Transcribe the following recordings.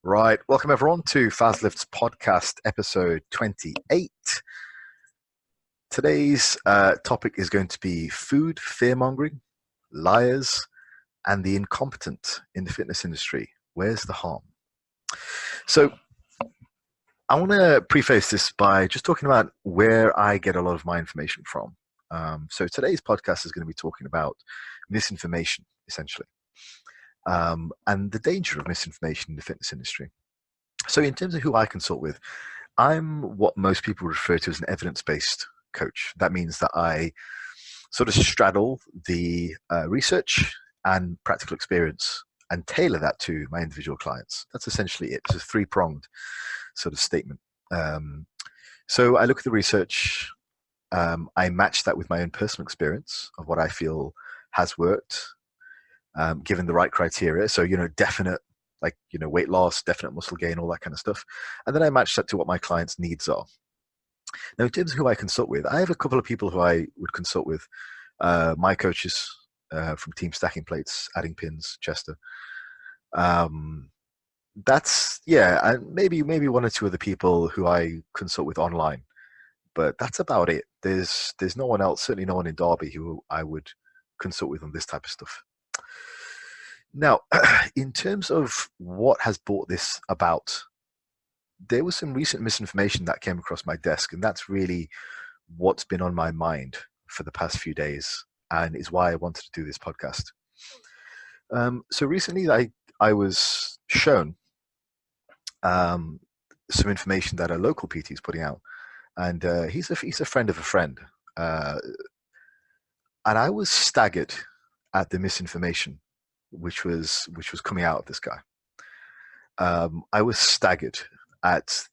Right. Welcome everyone to Fazlift's podcast episode 28. Today's topic is going to be food fear-mongering, liars, and the incompetent in the fitness industry. Where's the harm? So I want to preface this by just talking about where I get a lot of my information from. So today's podcast is going to be talking about misinformation, essentially, and the danger of misinformation in the fitness industry. So in terms of who I consult with, I'm what most people refer to as an evidence-based coach. That means that I sort of straddle the research and practical experience and tailor that to my individual clients. That's essentially it. It's a three-pronged sort of statement. So I look at the research, I match that with my own personal experience of what I feel has worked, given the right criteria. So, definite, weight loss, definite muscle gain, all that kind of stuff. And then I match that to what my clients' needs are. Now, in terms of who I consult with, I have a couple of people who I would consult with. My coaches from Team Stacking Plates, Adding Pins, Chester. And maybe one or two other people who I consult with online, but that's about it. There's no one else, certainly no one in Derby who I would consult with on this type of stuff. Now, in terms of what has brought this about, there was some recent misinformation that came across my desk, and that's really what's been on my mind for the past few days, and is why I wanted to do this podcast. So recently, I was shown some information that a local PT is putting out, and he's a friend of a friend, and I was staggered at the misinformation which was coming out of this guy. I was staggered at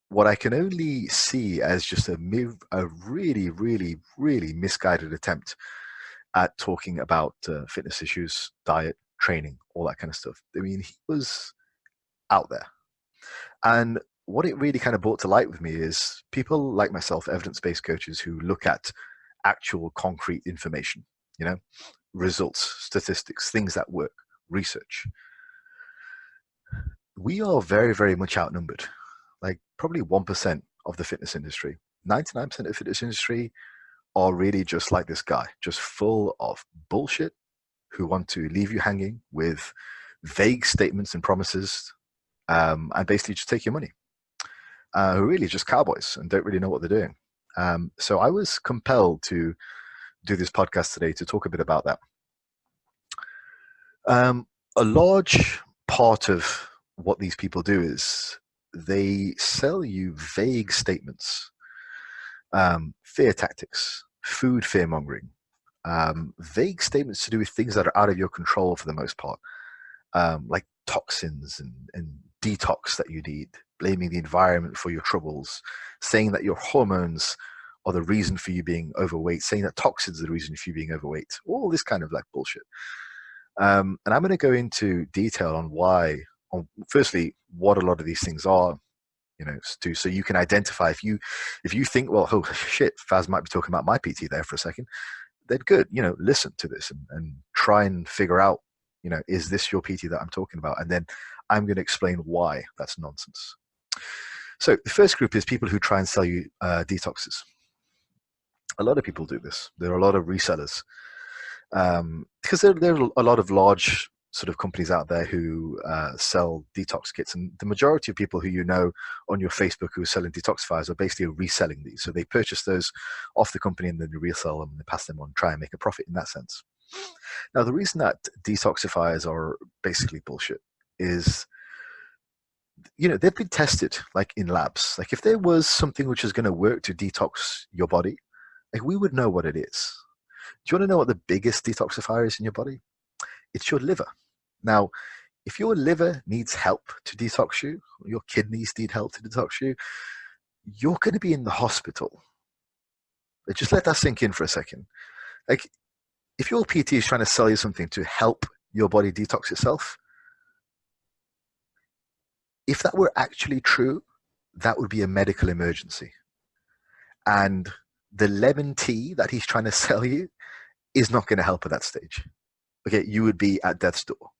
what I can only see as just a really, really, really misguided attempt at talking about fitness issues, diet, training, all that kind of stuff. I mean, he was out there. And what it really kind of brought to light with me is people like myself, evidence-based coaches who look at actual concrete information, results, statistics, things that work, research. We are very, very much outnumbered. Like probably 1% of the fitness industry. 99% of the fitness industry are really just like this guy, just full of bullshit, who want to leave you hanging with vague statements and promises, and basically just take your money. Who are really just cowboys and don't really know what they're doing. So I was compelled to do this podcast today to talk a bit about that. A large part of what these people do is they sell you vague statements, fear tactics, food fear mongering, vague statements to do with things that are out of your control for the most part, like toxins and detox that you need, blaming the environment for your troubles, saying that your hormones are the reason for you being overweight, saying that toxins are the reason for you being overweight, all this kind of like bullshit. And I'm going to go into detail on firstly, what a lot of these things are, so you can identify if you think, well, oh shit, Faz might be talking about my PT there for a second, then good, listen to this and try and figure out, is this your PT that I'm talking about? And then I'm going to explain why that's nonsense. So the first group is people who try and sell you detoxes. A lot of people do this. There are a lot of resellers. Because there are a lot of large sort of companies out there who sell detox kits, and the majority of people who on your Facebook who are selling detoxifiers are basically reselling these. So they purchase those off the company and then they resell them and they pass them on, try and make a profit in that sense. Now, the reason that detoxifiers are basically bullshit is, they've been tested like in labs. Like if there was something which is going to work to detox your body, like we would know what it is. Do you want to know what the biggest detoxifier is in your body? It's your liver. Now, if your liver needs help to detox you, or your kidneys need help to detox you, you're going to be in the hospital. Just let that sink in for a second. Like, if your PT is trying to sell you something to help your body detox itself, if that were actually true, that would be a medical emergency. And the lemon tea that he's trying to sell you is not going to help at that stage. Okay, you would be at death's door.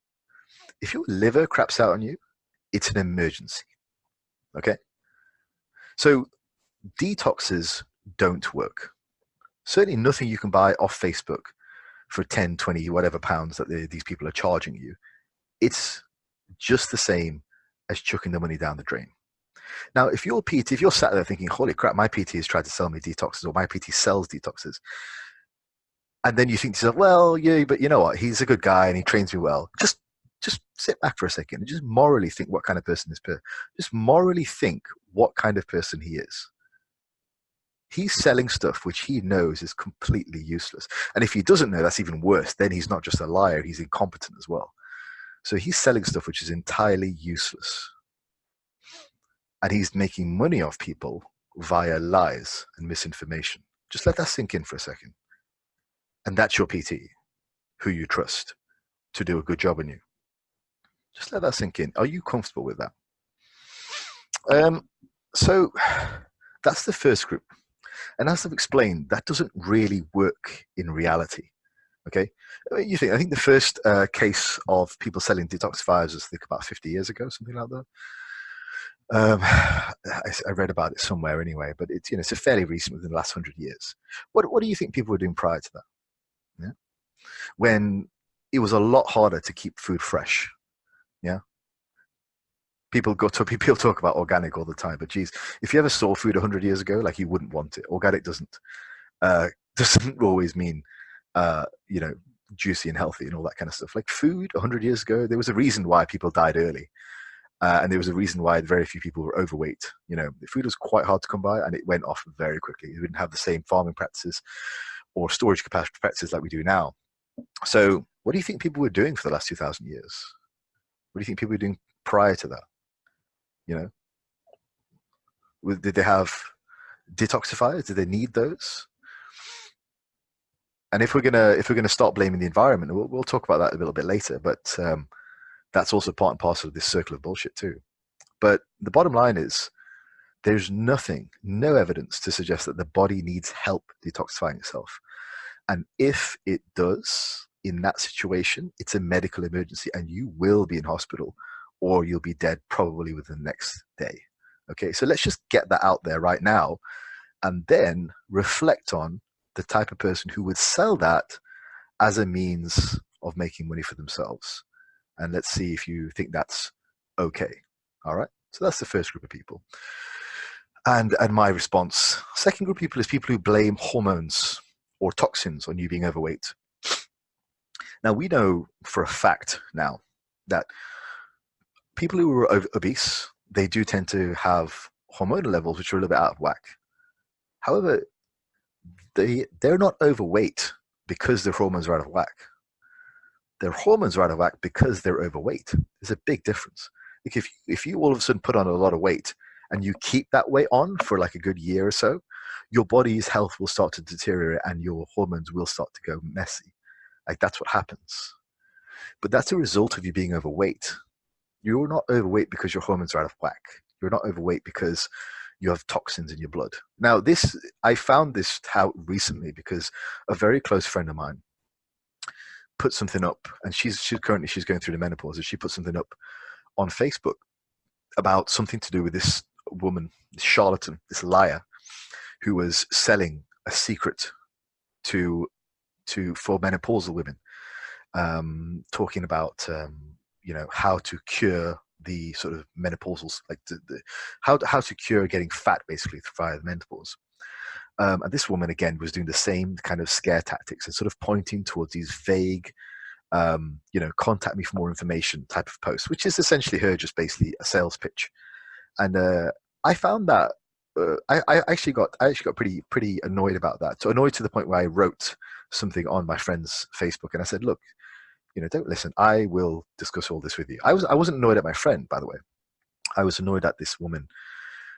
if your liver craps out on you, it's an emergency. Okay? So detoxes don't work. Certainly nothing you can buy off Facebook for 10, 20, whatever pounds that these people are charging you. It's just the same as chucking the money down the drain. Now, if you're sat there thinking, holy crap, my PT has tried to sell me detoxes, or my PT sells detoxes, and then you think to yourself, well, yeah, but you know what? He's a good guy and he trains me well. Just sit back for a second and just morally think what kind of person just morally think what kind of person he is. He's selling stuff which he knows is completely useless. And if he doesn't know, that's even worse. Then he's not just a liar, he's incompetent as well. So he's selling stuff which is entirely useless. And he's making money off people via lies and misinformation. Just let that sink in for a second. And that's your PT, who you trust to do a good job on you. Just let that sink in. Are you comfortable with that? So that's the first group. And as I've explained, that doesn't really work in reality. Okay, I think the first case of people selling detoxifiers was, I think, about 50 years ago, something like that. I read about it somewhere anyway, but it's a fairly recent, within the last 100 years. What do you think people were doing prior to that? Yeah, when it was a lot harder to keep food fresh. Yeah, people talk about organic all the time, but geez, if you ever saw food 100 years ago, like, you wouldn't want it. Organic doesn't always mean juicy and healthy and all that kind of stuff. Like, food 100 years ago, there was a reason why people died early. And there was a reason why very few people were overweight. The food was quite hard to come by, and it went off very quickly. We didn't have the same farming practices or storage capacity practices like we do now. So what do you think people were doing for the last 2,000 years? What do you think people were doing prior to that? Did they have detoxifiers? Did they need those? And if we're gonna start blaming the environment, we'll talk about that a little bit later. But that's also part and parcel of this circle of bullshit too. But the bottom line is, there's no evidence to suggest that the body needs help detoxifying itself. And if it does, in that situation, it's a medical emergency and you will be in hospital, or you'll be dead probably within the next day. Okay, so let's just get that out there right now, and then reflect on the type of person who would sell that as a means of making money for themselves. And let's see if you think that's okay. All right, so that's the first group of people. And my response. Second group of people is people who blame hormones or toxins on you being overweight. Now, we know for a fact now that people who are obese, they do tend to have hormonal levels which are a little bit out of whack. However, they're not overweight because their hormones are out of whack. Their hormones are out of whack because they're overweight. There's a big difference. Like, if you all of a sudden put on a lot of weight and you keep that weight on for like a good year or so, your body's health will start to deteriorate and your hormones will start to go messy. Like, that's what happens. But that's a result of you being overweight. You're not overweight because your hormones are out of whack. You're not overweight because you have toxins in your blood. Now, I found this out recently because a very close friend of mine put something up, and she's going through the menopause, and she put something up on Facebook about something to do with this woman, this charlatan, this liar, who was selling a secret for menopausal women, talking about how to cure the sort of menopausal, like how to cure getting fat basically via the menopause. And this woman again was doing the same kind of scare tactics and sort of pointing towards these vague, contact me for more information type of posts, which is essentially her just basically a sales pitch. And I found that I actually got pretty annoyed about that. So annoyed to the point where I wrote something on my friend's Facebook, and I said, look, don't listen. I will discuss all this with you. I wasn't annoyed at my friend, by the way. I was annoyed at this woman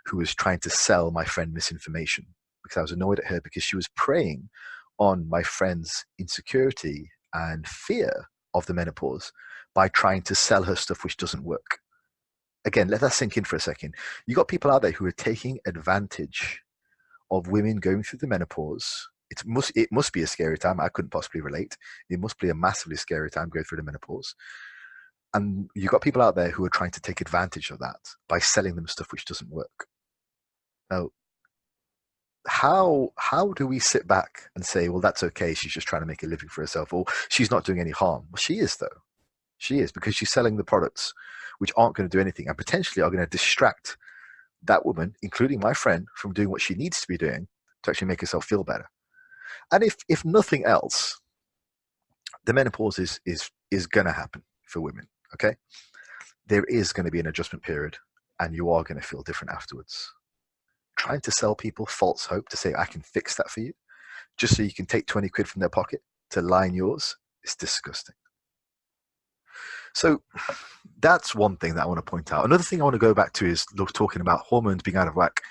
who was trying to sell my friend misinformation, because I was annoyed at her because she was preying on my friend's insecurity and fear of the menopause by trying to sell her stuff which doesn't work. Again, let that sink in for a second. You got people out there who are taking advantage of women going through the menopause. It must be a scary time. I couldn't possibly relate. It must be a massively scary time going through the menopause. And you've got people out there who are trying to take advantage of that by selling them stuff which doesn't work. Now, how do we sit back and say, well, that's okay, she's just trying to make a living for herself, or she's not doing any harm? Well, she is, though. She is, because she's selling the products which aren't going to do anything and potentially are going to distract that woman, including my friend, from doing what she needs to be doing to actually make herself feel better. And if nothing else, the menopause is going to happen for women. Okay, there is going to be an adjustment period, and you are going to feel different afterwards. Trying to sell people false hope to say I can fix that for you, just so you can take 20 quid from their pocket to line yours, is disgusting. So that's one thing that I want to point out. Another thing I want to go back to is talking about hormones being out of whack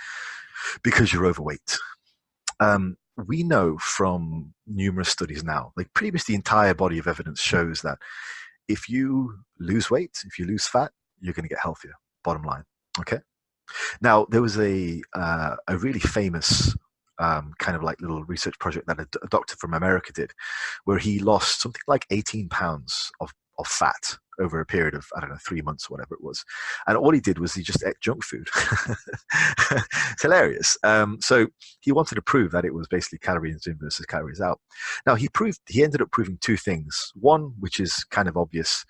because you're overweight. We know from numerous studies now, like pretty much the entire body of evidence shows that if you lose weight, if you lose fat, you're going to get healthier, bottom line. Okay. Now, there was a really famous kind of like little research project that a doctor from America did, where he lost something like 18 pounds of fat over a period of, I don't know, 3 months or whatever it was. And all he did was he just ate junk food. It's hilarious. So he wanted to prove that it was basically calories in versus calories out. Now, he ended up proving two things. One, which is kind of obvious,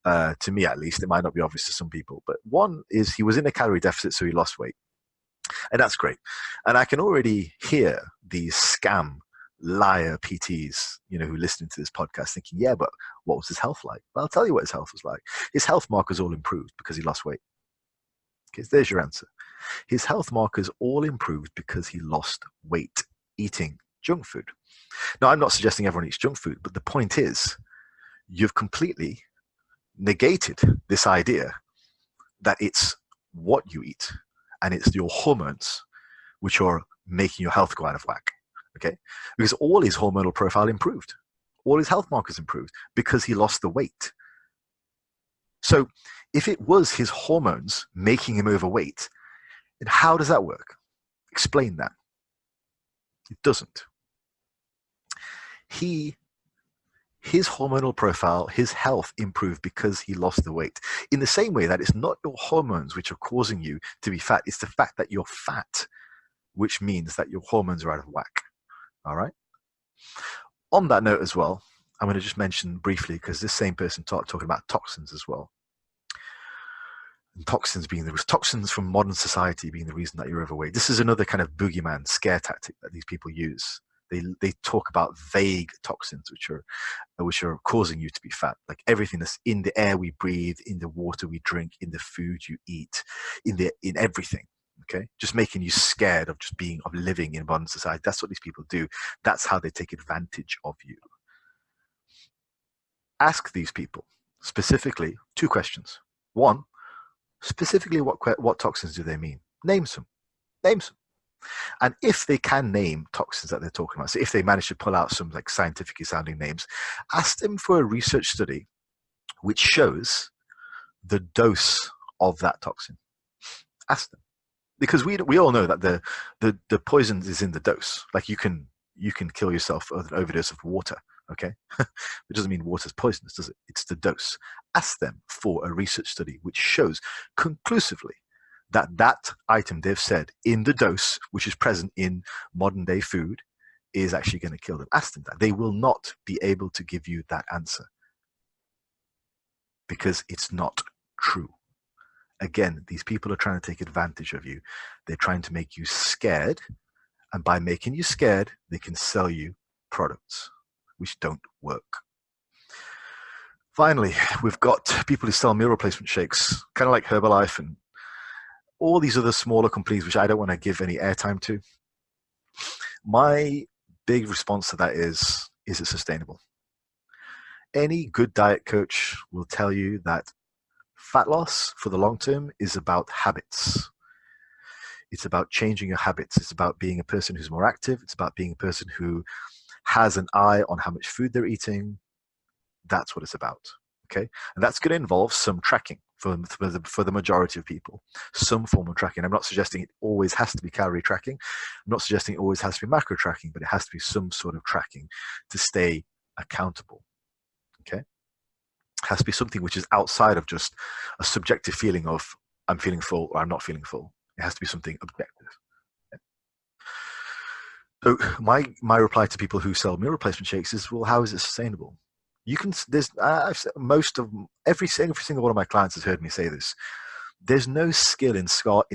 to me at least. It might not be obvious to some people, but one is he was in a calorie deficit, so he lost weight. And that's great. And I can already hear these scam liar PTs, who listening to this podcast thinking, yeah, but what was his health like? Well, I'll tell you what his health was like. His health markers all improved because he lost weight. Okay, there's your answer. His health markers all improved because he lost weight eating junk food. Now, I'm not suggesting everyone eats junk food, but the point is, you've completely negated this idea that it's what you eat and it's your hormones which are making your health go out of whack. Okay, because all his hormonal profile improved, all his health markers improved because he lost the weight. So if it was his hormones making him overweight, then how does that work? Explain that. It doesn't. His hormonal profile, his health improved because he lost the weight. In the same way that it's not your hormones which are causing you to be fat, it's the fact that you're fat, which means that your hormones are out of whack. All right. On that note as well, I'm going to just mention briefly, because this same person talking about toxins as well. And toxins from modern society being the reason that you're overweight. This is another kind of boogeyman scare tactic that these people use. They talk about vague toxins which are causing you to be fat, like everything that's in the air we breathe, in the water we drink, in the food you eat, in everything. Okay, just making you scared of living in modern society. That's what these people do. That's how they take advantage of you. Ask these people specifically two questions. One, specifically what toxins do they mean? Name some. And if they can name toxins that they're talking about, so if they manage to pull out some like scientifically sounding names, ask them for a research study which shows the dose of that toxin. Ask them. Because we all know that the poison is in the dose. Like you can kill yourself with an overdose of water. Okay, it doesn't mean water's poisonous, does it? It's the dose. Ask them for a research study which shows conclusively that item they've said in the dose, which is present in modern day food, is actually going to kill them. Ask them that. They will not be able to give you that answer because it's not true. Again, these people are trying to take advantage of you. They're trying to make you scared. And by making you scared, they can sell you products which don't work. Finally, we've got people who sell meal replacement shakes, kind of like Herbalife and all these other smaller companies, which I don't want to give any airtime to. My big response to that is it sustainable? Any good diet coach will tell you that fat loss for the long term is about habits. It's about changing your habits. It's about being a person who's more active. It's about being a person who has an eye on how much food they're eating. That's what it's about. Okay. And that's going to involve some tracking for the majority of people, some form of tracking. I'm not suggesting it always has to be calorie tracking. I'm not suggesting it always has to be macro tracking, but it has to be some sort of tracking to stay accountable. Okay. It has to be something which is outside of just a subjective feeling of I'm feeling full or I'm not feeling full. It has to be something objective. So my reply to people who sell meal replacement shakes is, well, how is it sustainable? You can there's most of every single one of my clients has heard me say this. There's no skill in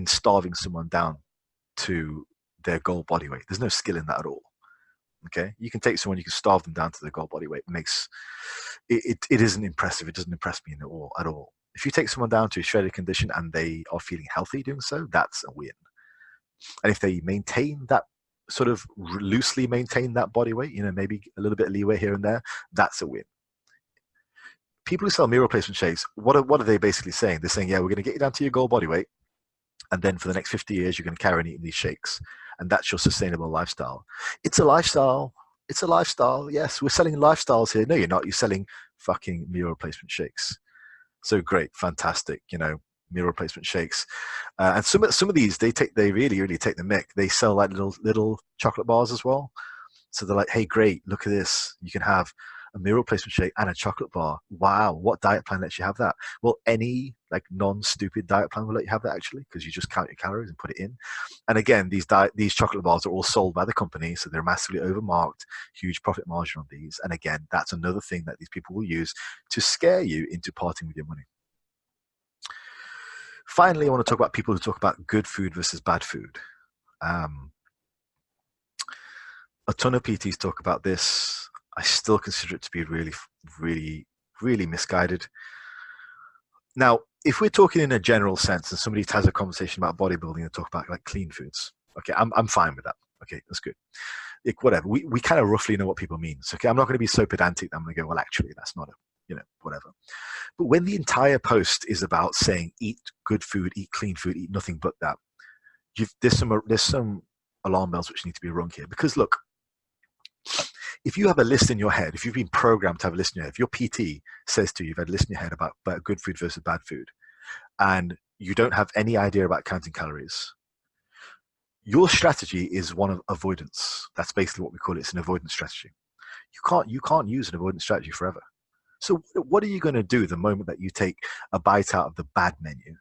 starving someone down to their goal body weight. There's no skill in that at all. Okay, you can take someone, you can starve them down to their goal body weight. It isn't impressive. It doesn't impress me at all. If you take someone down to a shredded condition and they are feeling healthy doing so, that's a win. And if they maintain that sort of loosely maintain that body weight, maybe a little bit of leeway here and there, that's a win. People who sell meal replacement shakes, what are they basically saying? They're saying, yeah, we're going to get you down to your goal body weight, and then for the next 50 years, you're going to carry on eating these shakes, and that's your sustainable lifestyle. It's a lifestyle. It's a lifestyle. Yes, we're selling lifestyles here. No, you're not. You're selling fucking meal replacement shakes. So great, fantastic. Meal replacement shakes, and some of these they really take the mick. They sell like little chocolate bars as well. So they're like, hey, great, look at this. You can have a meal replacement shake and a chocolate bar. Wow, what diet plan lets you have that? Well, any like non-stupid diet plan will let you have that actually, because you just count your calories and put it in. And again, these chocolate bars are all sold by the company, so they're massively overmarked, huge profit margin on these. And again, that's another thing that these people will use to scare you into parting with your money. Finally, I want to talk about people who talk about good food versus bad food. A ton of PTs talk about this. I still consider it to be really, really, really misguided. Now, if we're talking in a general sense and somebody has a conversation about bodybuilding and talk about like clean foods, okay, I'm fine with that. Okay, that's good. Like, whatever. We kind of roughly know what people mean. So, okay, I'm not going to be so pedantic that I'm going to go, well, actually, that's not whatever. But when the entire post is about saying eat good food, eat clean food, eat nothing but that, there's some alarm bells which need to be rung here. Because look, if you have a list in your head, if you've been programmed to have a list in your head, if your PT says to you, you've had a list in your head about good food versus bad food, and you don't have any idea about counting calories, your strategy is one of avoidance. That's basically what we call it. It's an avoidance strategy. You can't use an avoidance strategy forever. So what are you going to do the moment that you take a bite out of the bad menu?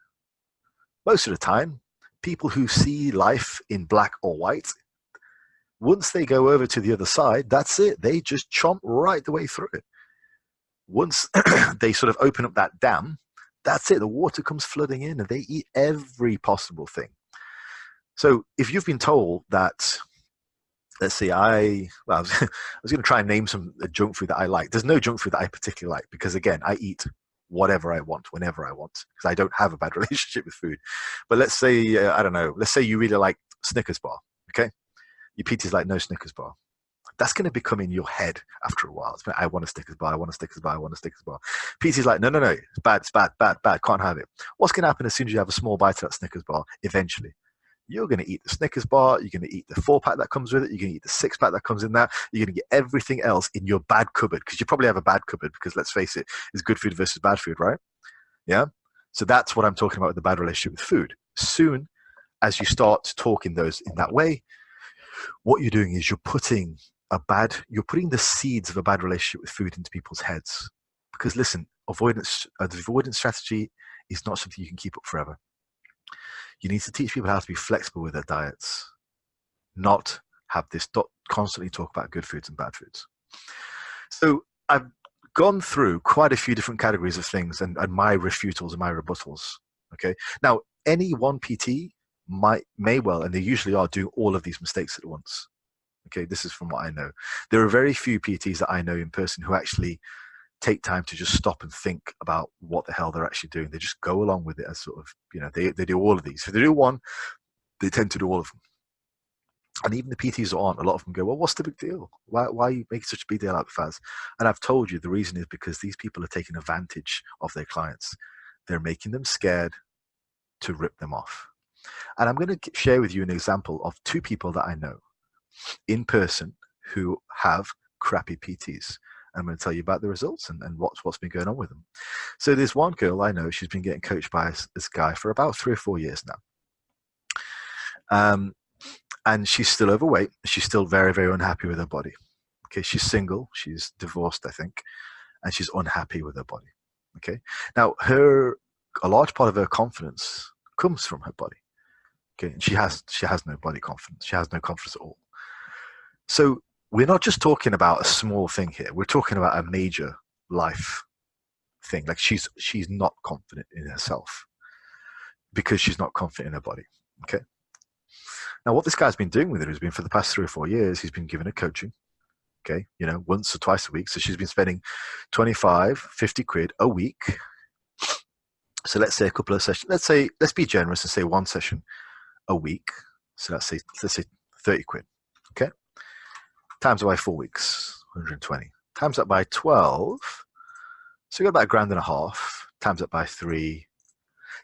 Most of the time, people who see life in black or white, once they go over to the other side, that's it. They just chomp right the way through it. Once they sort of open up that dam, that's it. The water comes flooding in and they eat every possible thing. So if you've been told that, let's see, I was going to try and name some junk food that I like. There's no junk food that I particularly like because, again, I eat whatever I want, whenever I want, because I don't have a bad relationship with food. But let's say, I don't know, let's say you really like Snickers bar, okay? Your PT's like, no Snickers bar. That's going to become in your head after a while. It's like, I want a Snickers bar, I want a Snickers bar, I want a Snickers bar. PT's like, no, it's bad, can't have it. What's going to happen as soon as you have a small bite of that Snickers bar? Eventually, you're going to eat the Snickers bar, you're going to eat the 4-pack that comes with it, you're going to eat the 6-pack that comes in that, you're going to get everything else in your bad cupboard, because you probably have a bad cupboard, because let's face it, it's good food versus bad food, right? Yeah? So that's what I'm talking about with the bad relationship with food. Soon as you start talking those in that way, what you're doing is you're putting the seeds of a bad relationship with food into people's heads. Because listen, the avoidance strategy is not something you can keep up forever. You need to teach people how to be flexible with their diets, not have this constantly talk about good foods and bad foods. So I've gone through quite a few different categories of things and my refutals and my rebuttals. Okay. Now, any one PT may well, and they usually are, doing all of these mistakes at once. Okay, this is from what I know. There are very few PTs that I know in person who actually take time to just stop and think about what the hell they're actually doing. They just go along with it as sort of, they do all of these. If they do one, they tend to do all of them. And even the PTs that aren't, a lot of them go, well, what's the big deal? Why are you making such a big deal out of Faz? And I've told you the reason is because these people are taking advantage of their clients. They're making them scared to rip them off. And I'm going to share with you an example of 2 people that I know in person who have crappy PTs. I'm going to tell you about the results and what's been going on with them. So there's one girl I know, she's been getting coached by this guy for about 3 or 4 years now. And she's still overweight. She's still very, very unhappy with her body. Okay, she's single. She's divorced, I think. And she's unhappy with her body. Okay. Now, a large part of her confidence comes from her body. Okay. And she has no body confidence. She has no confidence at all. So we're not just talking about a small thing here. We're talking about a major life thing. Like she's not confident in herself because she's not confident in her body. Okay. Now, what this guy's been doing with her has been for the past 3 or 4 years, he's been giving her coaching. Okay. Once or twice a week. So she's been spending 25, 50 quid a week. So let's say a couple of sessions. Let's be generous and say one session a week. So let's say 30 quid. Okay. Times it by 4 weeks, 120. Times that by 12. So you got about $1,500. Times it by 3.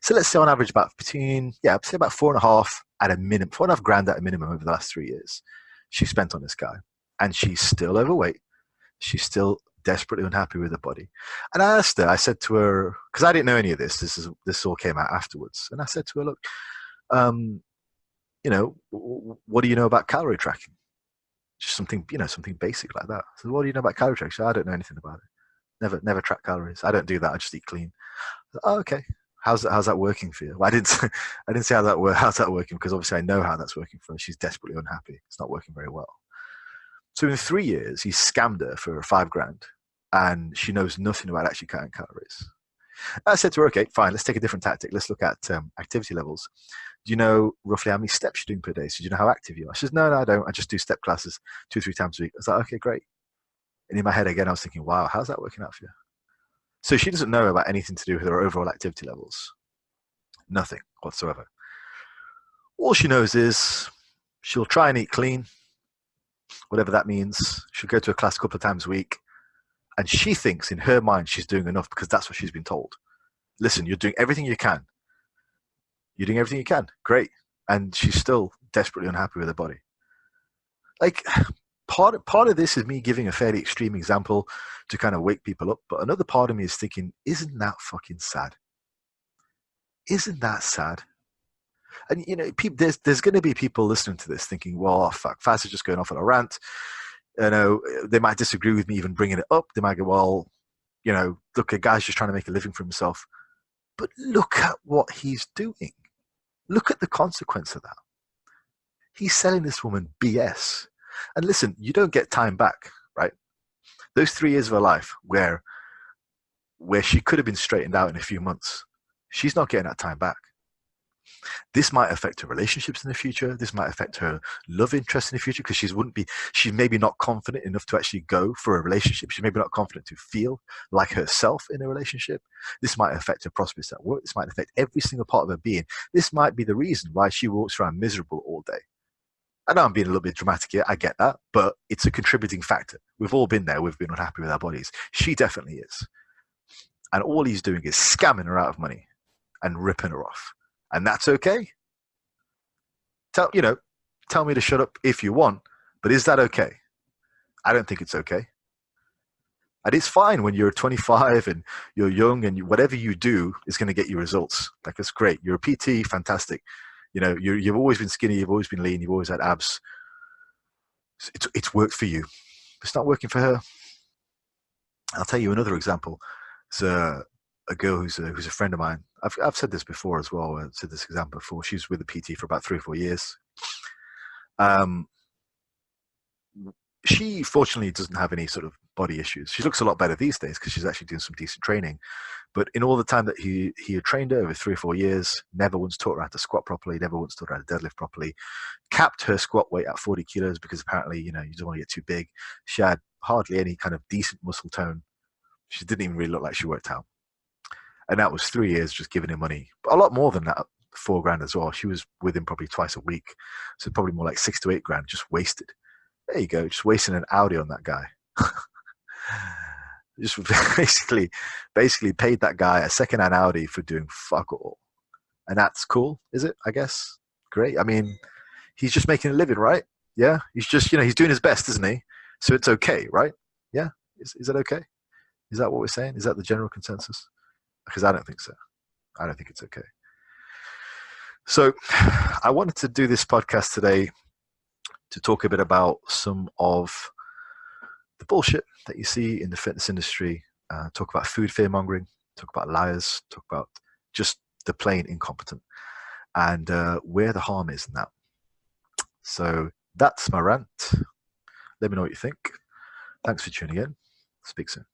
So let's say on average about say about 4.5 at a minimum, 4.5 grand at a minimum over the last 3 years she spent on this guy. And she's still overweight. She's still desperately unhappy with her body. And I asked her, I said to her, because I didn't know any of this. This all came out afterwards. And I said to her, look, what do you know about calorie tracking? Just something basic like that. So what do you know about calorie tracking? So I don't know anything about it. Never track calories. I don't do that. I just eat clean. Said, oh, okay. How's that working for you? Well, I didn't say how's that working, because obviously I know how that's working for her. She's desperately unhappy. It's not working very well. So in 3 years, he scammed her for $5,000, and she knows nothing about actually counting calories. I said to her, okay, fine, let's take a different tactic. Let's look at activity levels. Do you know roughly how many steps you're doing per day? So do you know how active you are? She says, no, I don't. I just do step classes 2-3 times a week. I was like, okay, great. And in my head again, I was thinking, wow, how's that working out for you? So she doesn't know about anything to do with her overall activity levels. Nothing whatsoever. All she knows is she'll try and eat clean, whatever that means. She'll go to a class a couple of times a week. And she thinks in her mind she's doing enough because that's what she's been told. Listen, you're doing everything you can. You're doing everything you can. Great. And she's still desperately unhappy with her body. Like, part of this is me giving a fairly extreme example to kind of wake people up. But another part of me is thinking, isn't that fucking sad? Isn't that sad? And, there's going to be people listening to this thinking, well, fuck, Faz is just going off on a rant. They might disagree with me even bringing it up. They might go, well, look, a guy's just trying to make a living for himself. But look at what he's doing. Look at the consequence of that. He's selling this woman BS. And listen, you don't get time back, right? Those 3 years of her life where she could have been straightened out in a few months, she's not getting that time back. This might affect her relationships in the future. This might affect her love interest in the future, because she's maybe not confident enough to actually go for a relationship. She's maybe not confident to feel like herself in a relationship. This might affect her prospects at work. This might affect every single part of her being. This might be the reason why she walks around miserable all day. I know I'm being a little bit dramatic here. I get that, but it's a contributing factor. We've all been there. We've been unhappy with our bodies. She definitely is. And all he's doing is scamming her out of money and ripping her off. And that's okay. Tell me to shut up if you want, but is that okay? I don't think it's okay. And it's fine when you're 25 and you're young and whatever you do is going to get you results. Like, that's great. You're a PT, fantastic. You've always been skinny, you've always been lean, you've always had abs. It's worked for you. It's not working for her. I'll tell you another example. It's a girl who's a friend of mine. I've said this before as well. I've said this example before. She was with a PT for about 3 or 4 years. She fortunately doesn't have any sort of body issues. She looks a lot better these days because she's actually doing some decent training. But in all the time that he had trained her over 3 or 4 years, never once taught her how to squat properly, never once taught her how to deadlift properly, capped her squat weight at 40 kilos because apparently, you don't want to get too big. She had hardly any kind of decent muscle tone. She didn't even really look like she worked out. And that was 3 years just giving him money. But a lot more than that, $4,000 as well. She was with him probably twice a week. So probably more like 6 to 8 grand just wasted. There you go, just wasting an Audi on that guy. Just basically paid that guy a second-hand Audi for doing fuck all. And that's cool, is it? I guess. Great. I mean, he's just making a living, right? Yeah. He's just, he's doing his best, isn't he? So it's okay, right? Yeah. Is that okay? Is that what we're saying? Is that the general consensus? Because I don't think so. I don't think it's okay. So I wanted to do this podcast today to talk a bit about some of the bullshit that you see in the fitness industry, talk about food fear mongering, talk about liars, talk about just the plain incompetent, and where the harm is in that. So that's my rant. Let me know what you think. Thanks for tuning in. Speak soon.